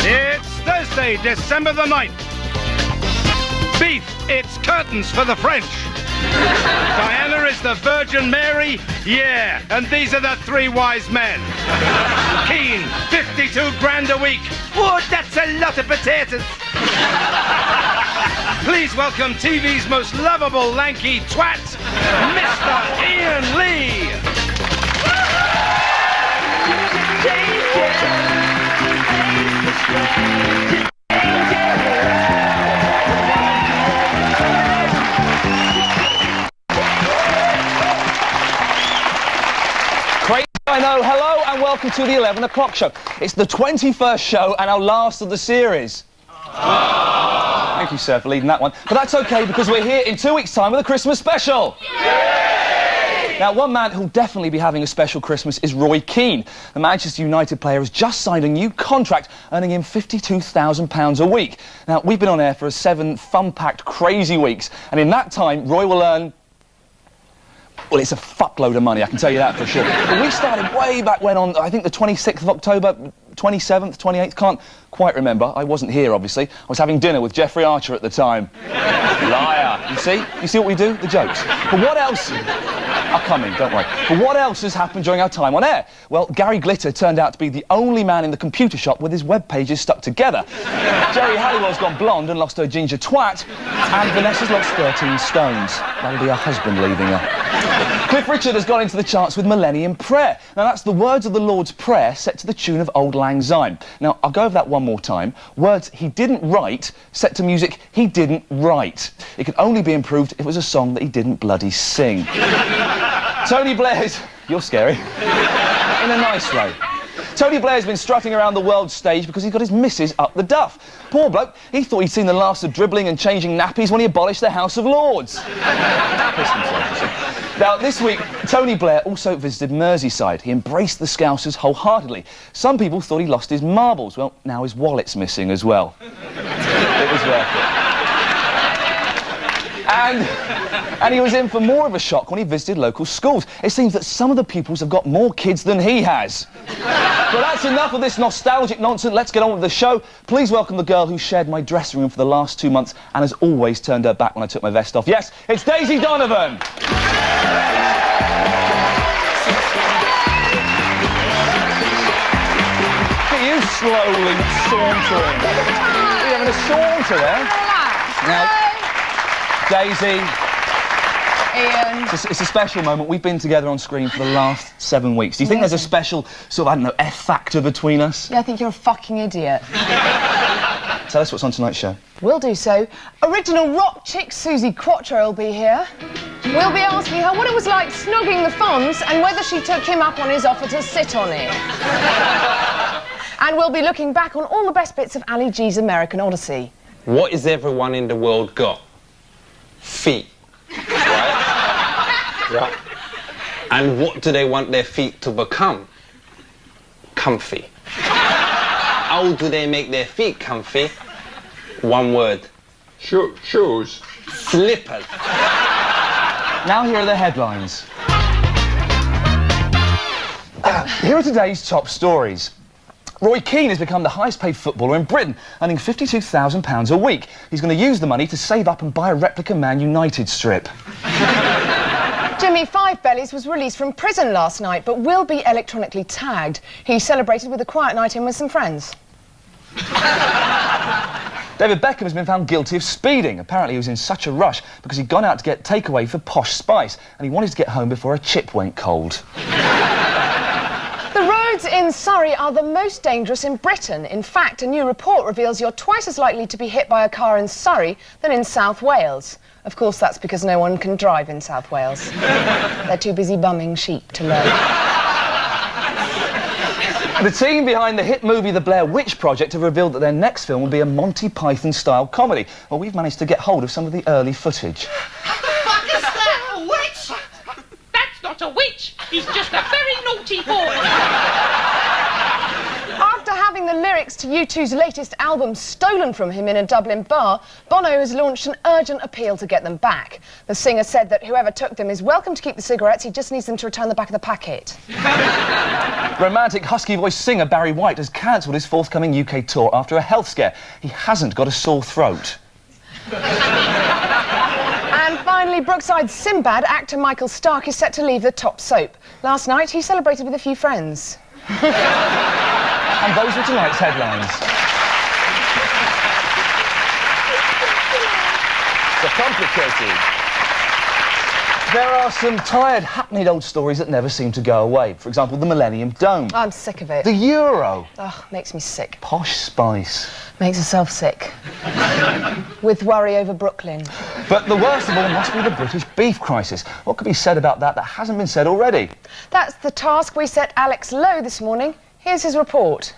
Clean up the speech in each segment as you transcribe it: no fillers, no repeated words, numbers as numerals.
It's Thursday, December the 9th. Beef, it's curtains for the French. Diana is the Virgin Mary, yeah, and these are the three wise men. Keane, 52 grand a week. Oh, that's a lot of potatoes. Please welcome TV's most lovable lanky twat, Mr. Ian Lee. Crazy, I know. Hello and welcome to the 11 o'clock show. It's the 21st show and our last of the series. Thank you, sir, for leading that one. But that's okay because we're here in 2 weeks' time with a Christmas special. Yay! Now, one man who'll definitely be having a special Christmas is Roy Keane. The Manchester United player has just signed a new contract, earning him £52,000 a week. Now, we've been on air for 7 fun-packed, crazy weeks, and in that time, Roy will earn... well, it's a fuckload of money, I can tell you that for sure. But we started way back when on, I think, the 26th of October, 27th, 28th, can't quite remember. I wasn't here, obviously. I was having dinner with Jeffrey Archer at the time. Liar. You see? You see what we do? The jokes. But what else... I'll come in, don't worry. But what else has happened during our time on air? Well, Gary Glitter turned out to be the only man in the computer shop with his web pages stuck together. Jerry Halliwell's gone blonde and lost her ginger twat. And Vanessa's lost 13 stones. That'll be her husband leaving her. Cliff Richard has gone into the charts with Millennium Prayer. Now, that's the words of the Lord's Prayer set to the tune of Auld Lang Syne. Now, I'll go over that one more time. Words he didn't write, set to music he didn't write. It could only be improved if it was a song that he didn't bloody sing. Tony Blair's... You're scary. In a nice way. Tony Blair's been strutting around the world stage because he's got his missus up the duff. Poor bloke, he thought he'd seen the last of dribbling and changing nappies when he abolished the House of Lords. Pissed himself, you see. Now, this week, Tony Blair also visited Merseyside. He embraced the Scousers wholeheartedly. Some people thought he lost his marbles. Well, now his wallet's missing as well. It was worth it. And he was in for more of a shock when he visited local schools. It seems that some of the pupils have got more kids than he has. But that's enough of this nostalgic nonsense. Let's get on with the show. Please welcome the girl who shared my dressing room for the last 2 months and has always turned her back when I took my vest off. Yes, it's Daisy Donovan. Look at you slowly sauntering. You're having a saunter there. Now, Daisy. Ian. It's a special moment. We've been together on screen for the last 7 weeks. Do you think there's a special sort of, I don't know, F factor between us? Yeah, I think you're a fucking idiot. Tell us what's on tonight's show. We'll do so. Original rock chick Susie Quattro will be here. We'll be asking her what it was like snogging the Fonz and whether she took him up on his offer to sit on it. And we'll be looking back on all the best bits of Ali G's American Odyssey. What is everyone in the world got? Feet, right? Right. And what do they want their feet to become? Comfy. How do they make their feet comfy? One word. Shoes. Slippers. Now here are the headlines. Here are today's top stories. Roy Keane has become the highest-paid footballer in Britain, earning £52,000 a week. He's going to use the money to save up and buy a replica Man United strip. Jimmy Five Bellies was released from prison last night, but will be electronically tagged. He celebrated with a quiet night in with some friends. David Beckham has been found guilty of speeding. Apparently he was in such a rush because he'd gone out to get takeaway for Posh Spice, and he wanted to get home before a chip went cold. The roads in Surrey are the most dangerous in Britain. In fact, a new report reveals you're twice as likely to be hit by a car in Surrey than in South Wales. Of course, that's because no one can drive in South Wales. They're too busy bumming sheep to learn. The team behind the hit movie The Blair Witch Project have revealed that their next film will be a Monty Python-style comedy. Well, we've managed to get hold of some of the early footage. What is that, a witch? That's not a witch. He's just a very naughty boy. After having the lyrics lyrics to U2's latest album stolen from him in a Dublin bar, Bono has launched an urgent appeal to get them back. The singer said that whoever took them is welcome to keep the cigarettes, he just needs them to return the back of the packet. Romantic husky-voiced singer Barry White has cancelled his forthcoming UK tour after a health scare. He hasn't got a sore throat. And finally, Brookside's Sinbad actor Michael Stark is set to leave the top soap. Last night, he celebrated with a few friends. And those were tonight's headlines. So complicated. There are some tired, hackneyed old stories that never seem to go away. For example, the Millennium Dome. I'm sick of it. The Euro. Ugh, makes me sick. Posh spice. Makes herself sick. With worry over Brooklyn. But the worst of all must be the British beef crisis. What could be said about that hasn't been said already? That's the task we set Alex Lowe this morning. Here's his report.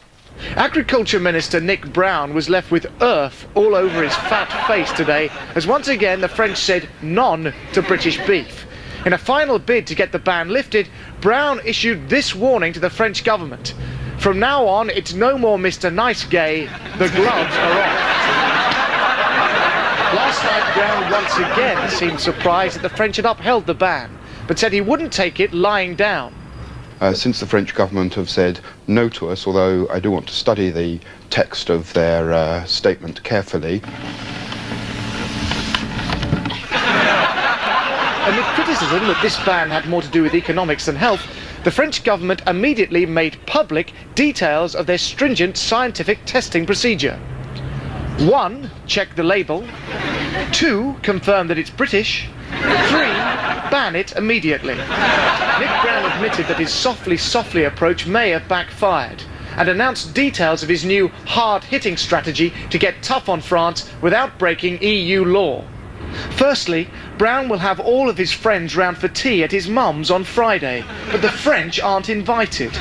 Agriculture Minister Nick Brown was left with earth all over his fat face today as once again the French said none to British beef. In a final bid to get the ban lifted, Brown issued this warning to the French government. From now on, it's no more Mr. Nice Gay, the gloves are off. Last night, Brown once again seemed surprised that the French had upheld the ban, but said he wouldn't take it lying down. Since the French government have said no to us, although I do want to study the text of their statement carefully. Amid criticism that this ban had more to do with economics than health, the French government immediately made public details of their stringent scientific testing procedure. 1. Check the label. 2. Confirm that it's British. 3. Ban it immediately. Nick Brown admitted that his softly approach may have backfired and announced details of his new hard-hitting strategy to get tough on France without breaking EU law. Firstly, Brown will have all of his friends round for tea at his mum's on Friday, but the French aren't invited.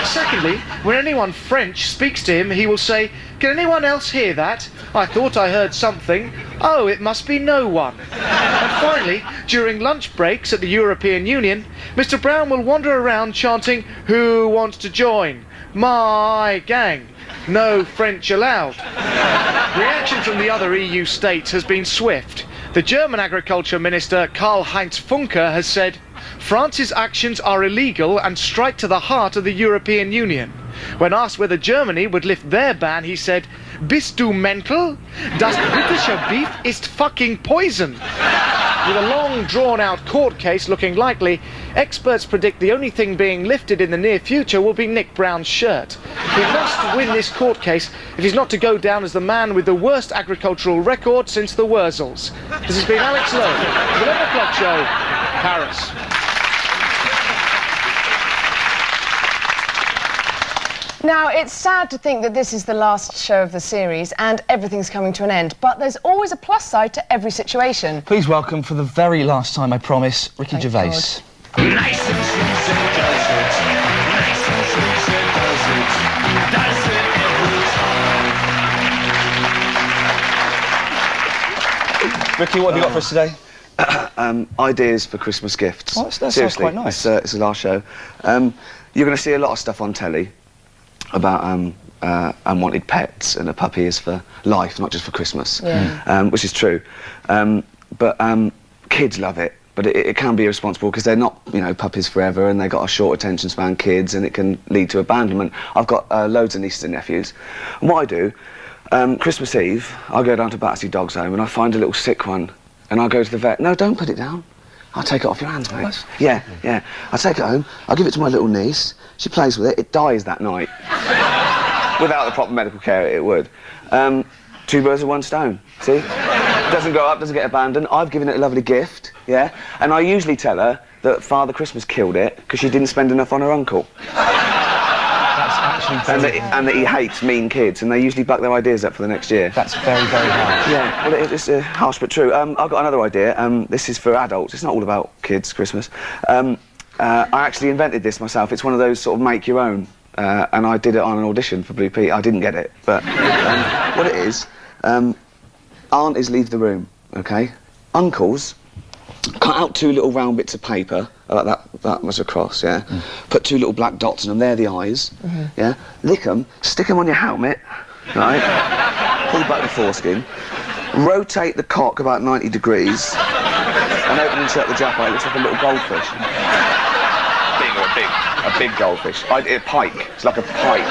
Secondly, when anyone French speaks to him, he will say, "Can anyone else hear that? I thought I heard something. Oh, it must be no one." And finally, during lunch breaks at the European Union, Mr. Brown will wander around chanting, "Who wants to join? My gang. No French allowed." Reaction from the other EU states has been swift. The German Agriculture Minister Karl-Heinz Funke has said, "France's actions are illegal and strike to the heart of the European Union." When asked whether Germany would lift their ban, he said, "Bist du mental? Das britische beef ist fucking poison." With a long, drawn-out court case looking likely, experts predict the only thing being lifted in the near future will be Nick Brown's shirt. He must win this court case if he's not to go down as the man with the worst agricultural record since the Wurzels. This has been Alex Lowe, The 11 O'Clock Show, Paris. Now, it's sad to think that this is the last show of the series and everything's coming to an end, but there's always a plus side to every situation. Please welcome, for the very last time, I promise, Ricky Thank Gervais. God. Nice and sweet and does it. Nice and sweet and does it. Does it every time. Ricky, what have you got for us today? Ideas for Christmas gifts. Oh, that sounds Seriously, quite nice. It's the last show. You're going to see a lot of stuff on telly about unwanted pets, and a puppy is for life, not just for Christmas, which is true. But kids love it, but it can be irresponsible because they're not, puppies forever, and they've got a short attention span, kids, and it can lead to abandonment. I've got loads of nieces and nephews, and what I do, Christmas Eve, I go down to Battersea Dogs Home and I find a little sick one, and I go to the vet. No, don't put it down. I'll take it off your hands, mate. Yeah. I take it home, I give it to my little niece, she plays with it, it dies that night. Without the proper medical care, it would. 2 birds with 1 stone, see? It doesn't grow up, doesn't get abandoned. I've given it a lovely gift, yeah? And I usually tell her that Father Christmas killed it because she didn't spend enough on her uncle. That's actually And that he hates mean kids, and they usually buck their ideas up for the next year. That's very, very harsh. Yeah, well, it's harsh but true. I've got another idea. This is for adults. It's not all about kids' Christmas. I actually invented this myself. It's one of those sort of make your own. And I did it on an audition for Blue Pete. I didn't get it, but what it is, aunties leave the room, okay? Uncles cut out 2 little round bits of paper like that much across, yeah? Put 2 little black dots on them, they're the eyes, yeah? Lick them, stick them on your helmet, right? Pull back the foreskin, rotate the cock about 90 degrees, and open and shut the japa. It looks like a little goldfish. A big goldfish. A pike. It's like a pike.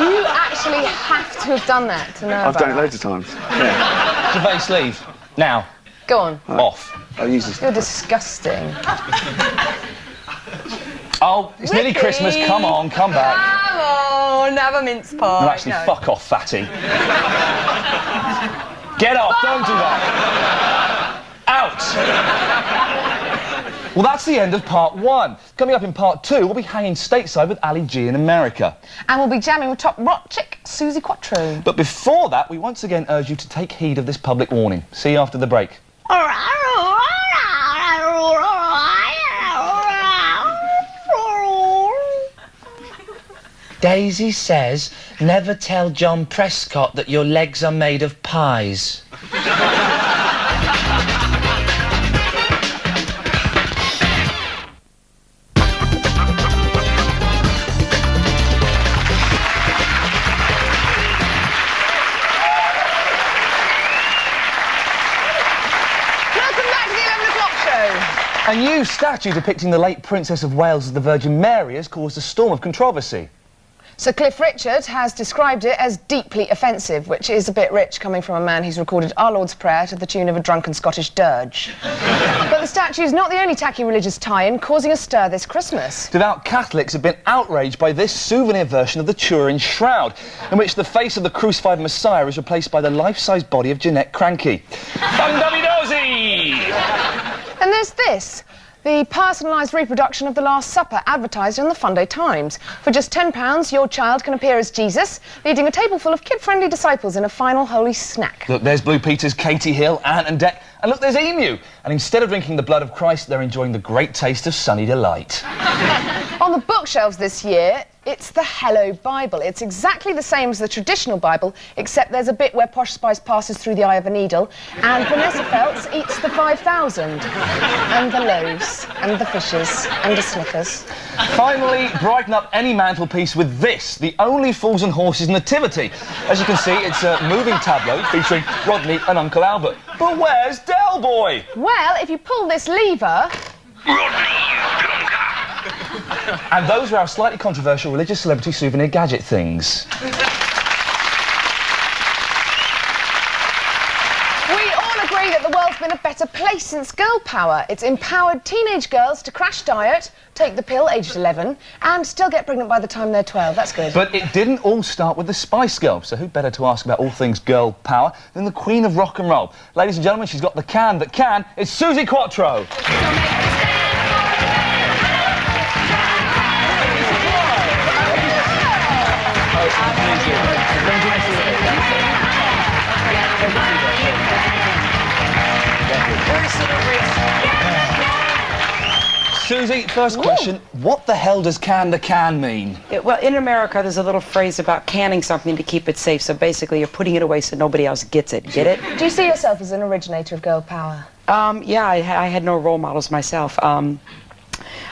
You actually have to have done that to know I've about done it loads of times. Yeah. Gervais, leave. Now. Go on. Off. I'll use this. You're disgusting. Oh, it's nearly Ricky. Christmas. Come on, come back. Come on, have a mince pie. No, actually, fuck off, fatty. Get off, don't do that. Out. Well, that's the end of part 1. Coming up in part 2, we'll be hanging stateside with Ali G in America. And we'll be jamming with top rock chick Suzi Quatro. But before that, we once again urge you to take heed of this public warning. See you after the break. Daisy says, never tell John Prescott that your legs are made of pies. A new statue depicting the late Princess of Wales as the Virgin Mary has caused a storm of controversy. Sir Cliff Richard has described it as deeply offensive, which is a bit rich coming from a man who's recorded Our Lord's Prayer to the tune of a drunken Scottish dirge. But the statue's not the only tacky religious tie-in causing a stir this Christmas. Devout Catholics have been outraged by this souvenir version of the Turin Shroud, in which the face of the crucified Messiah is replaced by the life-size body of Jeanette Cranky. And there's this. The personalised reproduction of The Last Supper advertised in the Funday Times. For just £10, your child can appear as Jesus, leading a table full of kid-friendly disciples in a final holy snack. Look, there's Blue Peter's Katie Hill, Ant and Dec, and look, there's Emu. And instead of drinking the blood of Christ, they're enjoying the great taste of Sunny Delight. On the bookshelves this year, it's the Hello Bible. It's exactly the same as the traditional Bible, except there's a bit where Posh Spice passes through the eye of a needle, and Vanessa Feltz eats the 5,000, and the loaves, and the fishes, and the Snickers. Finally, brighten up any mantelpiece with this, the Only Fools and Horses Nativity. As you can see, it's a moving tableau featuring Rodney and Uncle Albert. But where's Del Boy? Well, if you pull this lever... And those are our slightly controversial religious celebrity souvenir gadget things. We all agree that the world's been a better place since girl power. It's empowered teenage girls to crash diet, take the pill aged 11, and still get pregnant by the time they're 12. That's good. But it didn't all start with the Spice Girls, so who better to ask about all things girl power than the Queen of Rock and Roll? Ladies and gentlemen, she's got the can that can. It's Suzi Quatro. Suzi, first question, what the hell does can the can mean? Well, in America, there's a little phrase about canning something to keep it safe, so basically you're putting it away so nobody else gets it. Get it? Do you see yourself as an originator of girl power? Yeah, I had no role models myself.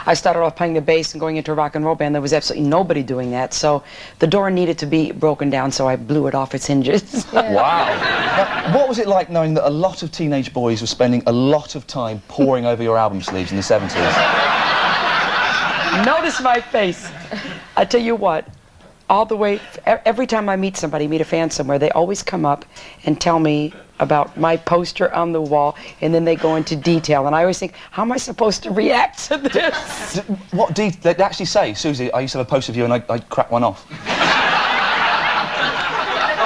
I started off playing the bass and going into a rock and roll band. There was absolutely nobody doing that, so the door needed to be broken down, so I blew it off its hinges. Yeah. Wow. Now, what was it like knowing that a lot of teenage boys were spending a lot of time poring over your album sleeves in the 70s? Notice my face. I tell you what, all the way, every time I meet somebody, meet a fan somewhere, they always come up and tell me about my poster on the wall, and then they go into detail, and I always think, how am I supposed to react to this? What did they actually say? Suzi, I used to have a poster of you and I cracked one off.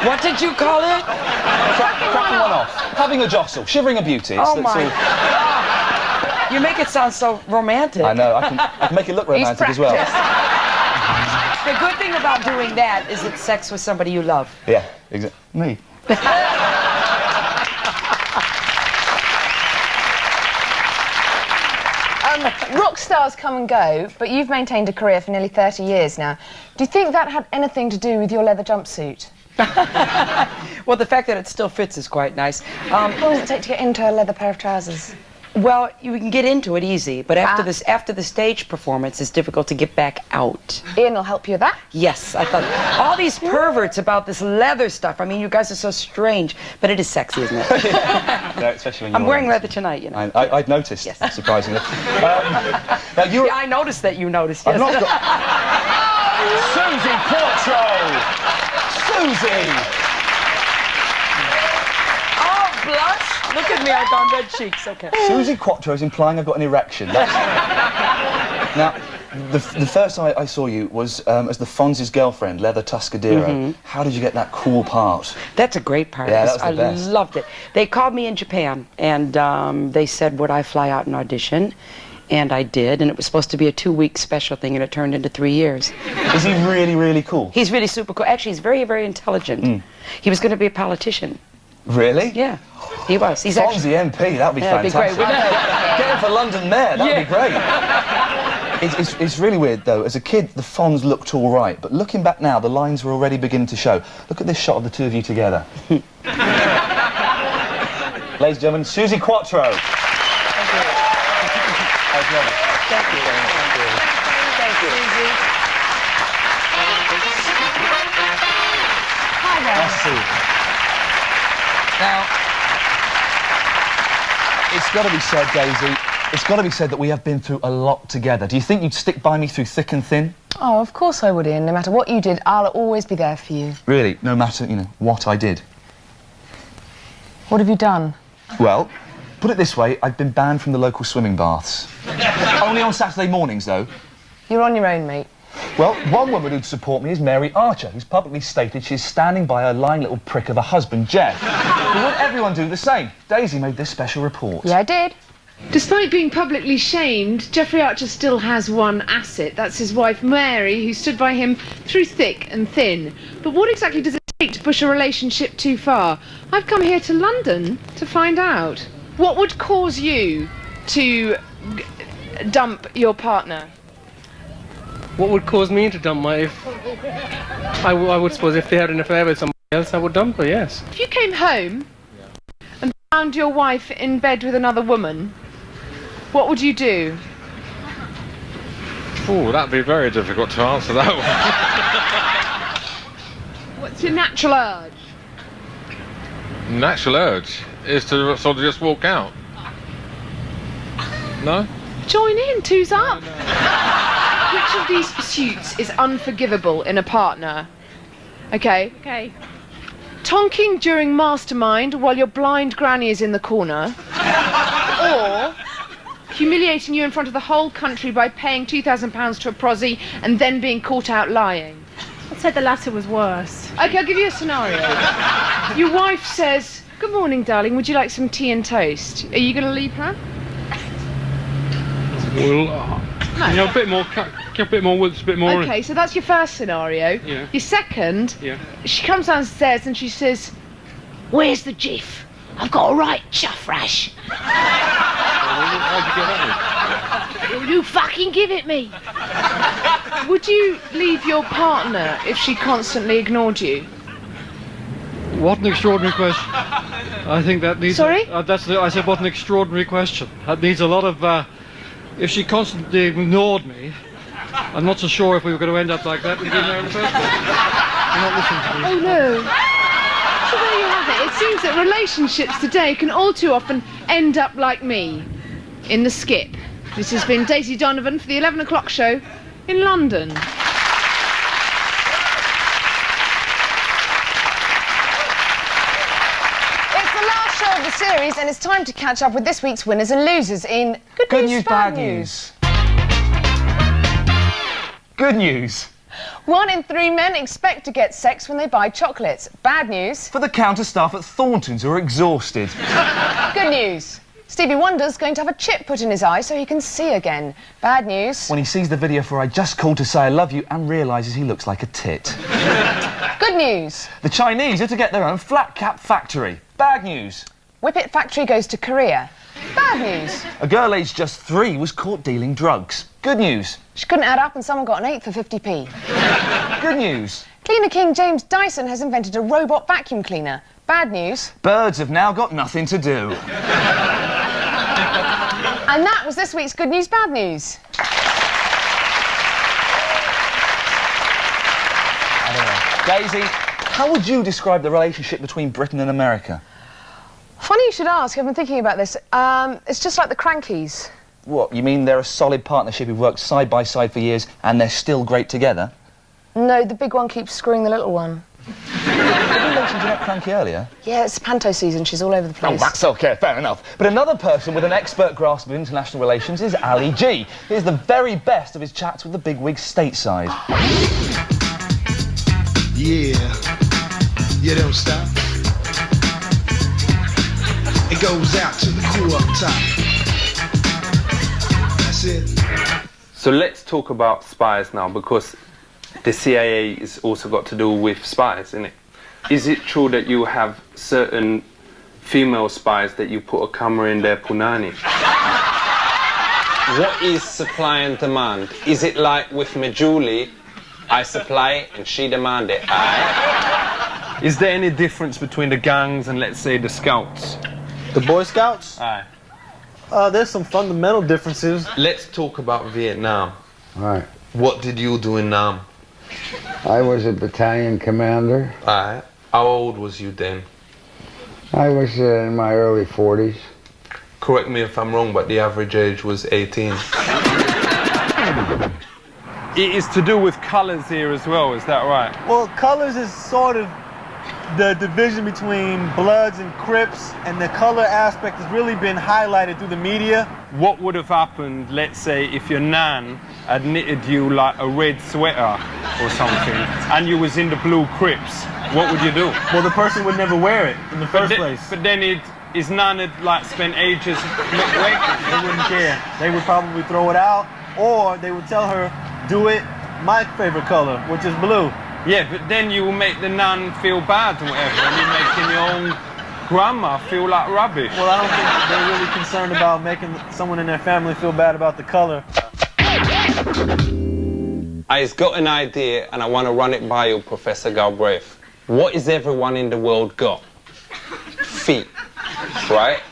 What did you call it? Cracking one off. Having a jostle. Shivering a beauty. Oh my God. You make it sound so romantic. I know, I can make it look romantic as well. The good thing about doing that is it's sex with somebody you love. Yeah, exactly. Me. Rock stars come and go, but you've maintained a career for nearly 30 years now. Do you think that had anything to do with your leather jumpsuit? Well, the fact that it still fits is quite nice. How long does it take to get into a leather pair of trousers? Well, you can get into it easy, but after the stage performance, it's difficult to get back out. Ian will help you with that. Yes, I thought all these perverts about this leather stuff. I mean, you guys are so strange, but it is sexy, isn't it? No, especially when I'm you're wearing leather tonight, you know. I'd noticed, Yes. surprisingly. Now you're... Yeah, I noticed that you noticed. Yes. I've not got... Susie Quattro! Susie! Oh, blush! Look at me, I've gone red cheeks. Okay. Susie Quattro is implying I've got an erection. Now, the first time I saw you was as the Fonzie's girlfriend, Leather Tuscadero. How did you get that cool part? That's a great part. Yeah, that was the best. I loved it. They called me in Japan, and they said, would I fly out and audition? And I did, and it was supposed to be a 2-week special thing, and it turned into 3 years. Is he really, really cool? He's really super cool. Actually, he's very, very intelligent. He was going to be a politician. Really? Yeah, he was. He's Fonzie MP, that'd be That'd be fantastic. great, wouldn't it? Get him for London Mayor, that'd be great. It's really weird, though. As a kid, the Fonz looked all right, but looking back now, the lines were already beginning to show. Look at this shot of the two of you together. Ladies and gentlemen, Susie Quattro. Thank you. Thank you. Thank you. Susie. Hi there. Nice to see you. Now, it's got to be said, Daisy, it's got to be said that we have been through a lot together. Do you think you'd stick by me through thick and thin? Oh, of course I would, Ian. No matter what you did, I'll always be there for you. Really? No matter, you know, what I did? What have you done? Well, put it this way, I've been banned from the local swimming baths. Only on Saturday mornings, though. You're on your own, mate. Well, one woman who'd support me is Mary Archer, who's publicly stated she's standing by her lying little prick of a husband, Jeff. But won't everyone do the same? Daisy made this special report. Yeah, I did. Despite being publicly shamed, Jeffrey Archer still has one asset. That's his wife, Mary, who stood by him through thick and thin. But what exactly does it take to push a relationship too far? I've come here to London to find out. What would cause you to dump your partner? What would cause me to dump my... I would suppose if they had an affair with somebody else, I would dump her, yes. If you came home and found your wife in bed with another woman, what would you do? Oh, that'd be very difficult to answer that one. What's your natural urge? Natural urge is to sort of just walk out. No? Join in, two's up. Which of these pursuits is unforgivable in a partner? Okay. Okay. Tonking during Mastermind while your blind granny is in the corner, or humiliating you in front of the whole country by paying £2,000 to a prosy and then being caught out lying. I'd say the latter was worse. Okay, I'll give you a scenario. Your wife says, "Good morning, darling, would you like some tea and toast?" Are you going to leave her? Well, you know, a bit more width, a bit more... Okay, so that's your first scenario. Yeah. Your second, Yeah. she comes downstairs and she says, "Where's the jiff? I've got a right chuff rash." How'd you get that You fucking give it me. Would you leave your partner if she constantly ignored you? What an extraordinary question. I think that needs... Sorry? I said, what an extraordinary question. That needs a lot of... if she constantly ignored me, I'm not so sure if we were going to end up like that and be there in the first place. You're not listening to me. Oh no. So there you have it. It seems that relationships today can all too often end up like me, in the skip. This has been Daisy Donovan for the 11 o'clock show in London. It's the last show of the series, and it's time to catch up with this week's winners and losers in Good News, Bad News. Good news. 1 in 3 men expect to get sex when they buy chocolates. Bad news. For the counter staff at Thornton's who are exhausted. Good news. Stevie Wonder's going to have a chip put in his eye so he can see again. Bad news. When he sees the video for I Just Called to Say I Love You and realises he looks like a tit. Good news. The Chinese are to get their own flat cap factory. Bad news. Whippet factory goes to Korea. Bad news. A girl aged just 3 was caught dealing drugs. Good news. She couldn't add up and someone got an 8 for 50p. Good news. Cleaner King James Dyson has invented a robot vacuum cleaner. Bad news. Birds have now got nothing to do. And that was this week's Good News, Bad News. Daisy, how would you describe the relationship between Britain and America? Funny you should ask, I've been thinking about this. It's just like the Crankies. What, you mean they're a solid partnership who've worked side by side for years and they're still great together? No, the big one keeps screwing the little one. Did you mention Jeanette Cranky earlier? Yeah, it's panto season, she's all over the place. Oh, that's okay, fair enough. But another person with an expert grasp of international relations is Ali G. Here's the very best of his chats with the bigwigs stateside. Yeah, you don't stop. It goes out to the crew up top. That's it. So let's talk about spies now, because the CIA is also got to do with spies, isn't it? Is it true that you have certain female spies that you put a camera in their punani? What is supply and demand? Is it like with Majuli, I supply and she demand it, aye? Is there any difference between the gangs and, let's say, the scouts? The Boy Scouts? Aye. There's some fundamental differences. Let's talk about Vietnam. Right. What did you do in Nam? I was a battalion commander. Aye. How old was you then? I was in my early 40s. Correct me if I'm wrong, but the average age was 18. It is to do with colours here as well, is that right? Well, colors is sort of the division between Bloods and Crips, and the color aspect has really been highlighted through the media. What would have happened, let's say, if your nan had knitted you like a red sweater or something, and you was in the Blue Crips? What would you do? Well, the person would never wear it in the first place. But then his nan had like spent ages They wouldn't care. They would probably throw it out, or they would tell her, do it my favorite color, which is blue. Yeah, but then you will make the nun feel bad or whatever, and you're making your own grandma feel like rubbish. Well, I don't think they're really concerned about making someone in their family feel bad about the color. I've got an idea, and I want to run it by you, Professor Galbraith. What is everyone in the world got? Feet, right?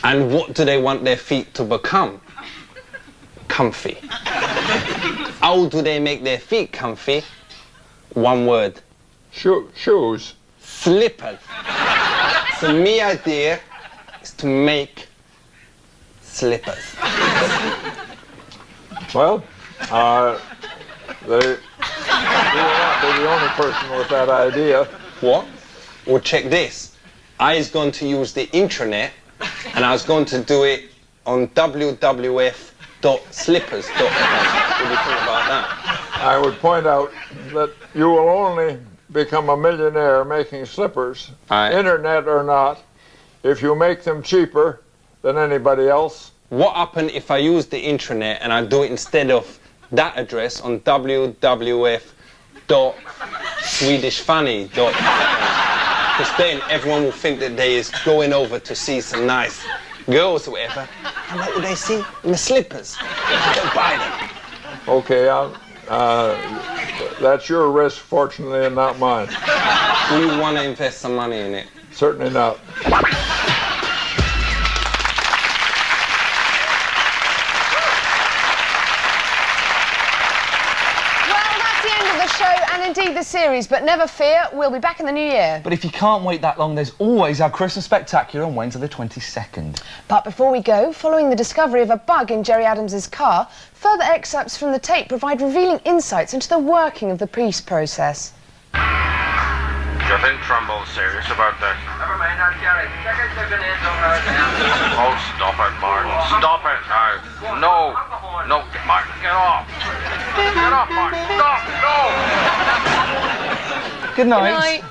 And what do they want their feet to become? Comfy. How do they make their feet comfy? One word. Shoes. Slippers. So my idea is to make slippers. Well, you will not be the only person with that idea. What? Well, check this. I was going to use the intranet, and I was going to do it on wwf.slippers.com. What do you think about that? I would point out that you will only become a millionaire making slippers, internet or not, if you make them cheaper than anybody else. What happened if I use the intranet and I do it instead of that address on wwf.swedishfunny.com? Because then everyone will think that they is going over to see some nice girls or whatever. And what will they see? My slippers. They'll buy them. Okay, that's your risk, fortunately, and not mine. Do you want to invest some money in it? Certainly not. And indeed the series, but never fear, we'll be back in the new year. But if you can't wait that long, there's always our Christmas Spectacular on Wednesday the 22nd. But before we go, following the discovery of a bug in Gerry Adams's car, further excerpts from the tape provide revealing insights into the working of the peace process. Do you think Trumbull's serious about this? Never mind that, Gerry. Oh, stop it, Martin. Stop it now. No. No, Martin, get off. Get off, Martin. Stop. No. Good night. Good night.